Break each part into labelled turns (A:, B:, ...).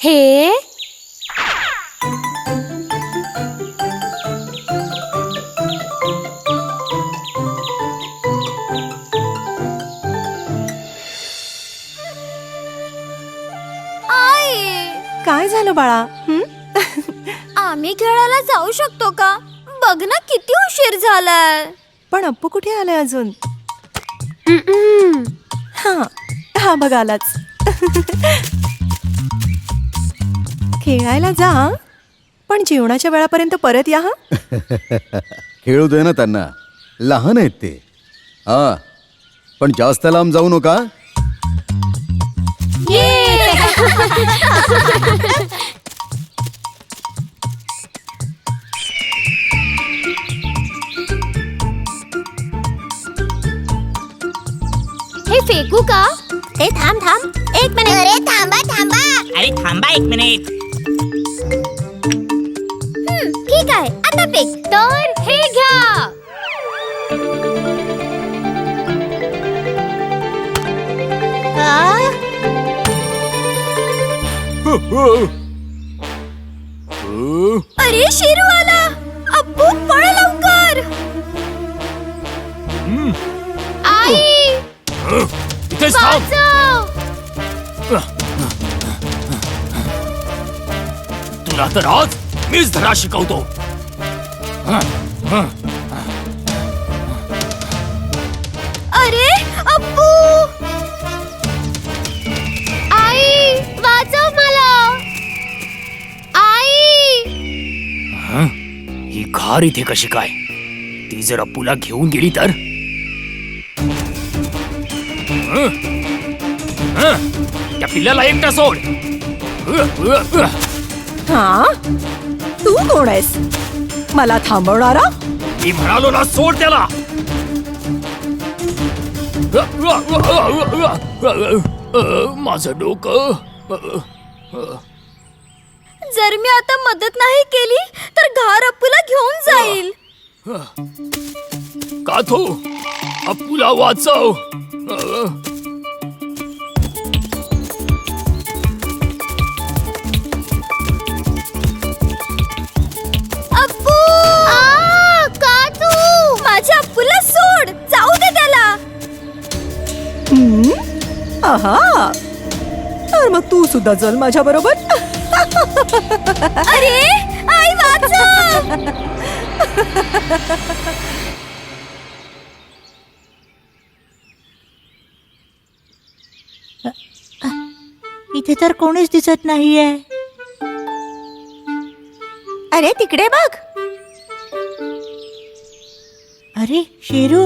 A: हे
B: काय झालं बाळा?
A: आम्ही खेळायला जाऊ शकतो का? बघ ना किती उशीर झालाय.
B: पण अप्पू कुठे आलाय अजून? हा बघ आलाच. खेळायला जा, पण जेवणाच्या वेळापर्यंत परत या.
C: खेळू दे ना त्यांना, लहान आहेत ते. हा, पण जास्त लांब जाऊ नका.
A: हे फेकू का? ए थांब थांब, एक मिनिट. अरे थांबा थांबा.
D: अरे थांबा एक मिनिट.
A: ठीक आहे, आता फेक. तर हे घ्या. अरे शिरू आला. अप्पू पळ लवकर. आई
D: इथेच थांब. तुला तर आज मीच धडा शिकवतो.
A: अरे अप्पू. आई वाचव मला. आई
D: ही घार इथे कशी काय? ती जर अप्पूला घेऊन गेली तर? त्या पिल्ल्याला एकटा सोड.
B: हा, तू कोण आहेस? मला थांबवणारा?
D: मी म्हणालो ना, सोड त्याला. माझं डोकं.
A: जर मी आता मदत नाही केली तर घार अप्पूला घेऊन जाईल.
D: काथो, अप्पूला वाचव.
A: अप्पू. काथू, माझ्या अप्पूला सोड. जाऊ दे त्याला.
B: आहा, तर मग तू सुद्धा चल माझ्या बरोबर.
A: अरे आई वाचव.
E: इथे तर कोणीच दिसत नाहीये.
B: अरे तिकडे बघ.
E: अरे शेरू,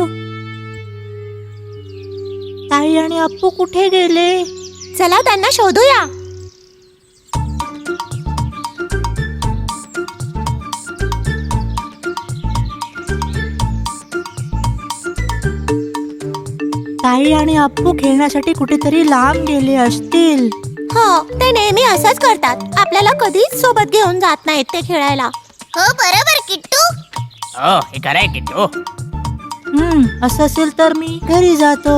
E: ताई आणि अप्पू कुठे गेले?
A: चला त्यांना शोधूया.
E: ताई आणि अप्पू खेळण्यासाठी कुठेतरी लांब गेले असतील.
A: हो, ते नेहमी असंच करतात. आपल्याला कधीच सोबत घेऊन जात नाहीत ते खेळायला. हो बरोबर किट्टू.
D: हे खरंय किट्टू.
E: असं असेल तर मी घरी जातो.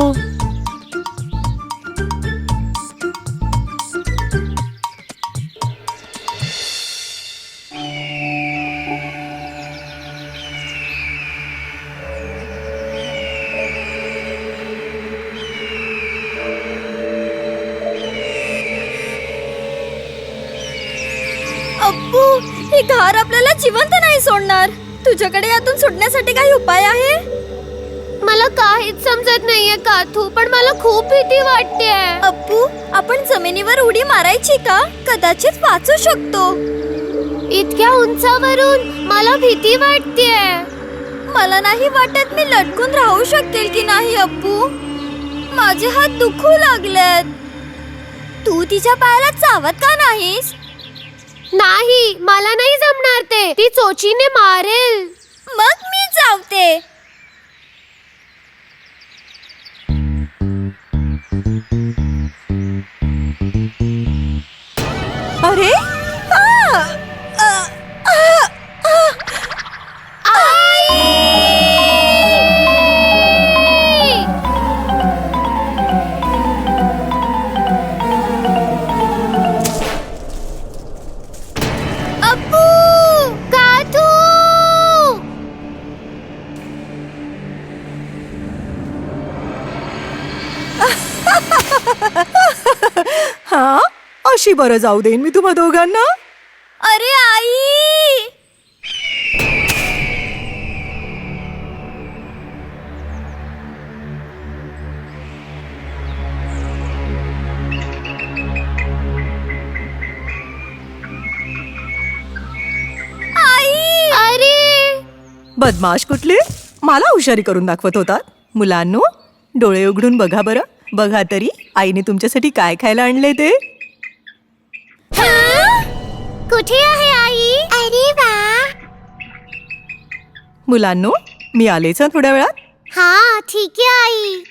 A: अप्पू, ही घार आपल्याला जिवंत नाही सोडणार. तुझ्याकडे यातून सुटण्यासाठी काही उपाय आहे? मला काहीच समजत नाहीये काथू, पण मला खूप भीती वाटतेय. अप्पू, आपण जमिनीवर उडी मारायची का? कदाचित वाचू शकतो. इतक्या उंचावरून मला भीती वाटतेय. मला नाही वाटत मी लटकून राहू शकेल की नाही. अप्पू, माझे हात दुखू लागलेत. तू तिच्या पायाला चावत का नाहीस? नाही, मला नाही जमणार ते. ती चोचीने मारेल. मग मी चावते.
B: अरे हा अशी बरं जाऊ देईन मी तुम्हा दोघांना.
A: अरे आई. अरे
B: बदमाश कुठले, मला हुशारी करून दाखवत होतात. मुलांनो, डोळे उघडून बघा बरं. बघा तरी आईने तुमच्यासाठी काय खायला आणले ते.
A: कुठे आहे आई? अरे वा.
B: मुलांनो, मी आलेच हं थोड्या वेळात.
A: हा ठीक आहे आई.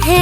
A: हे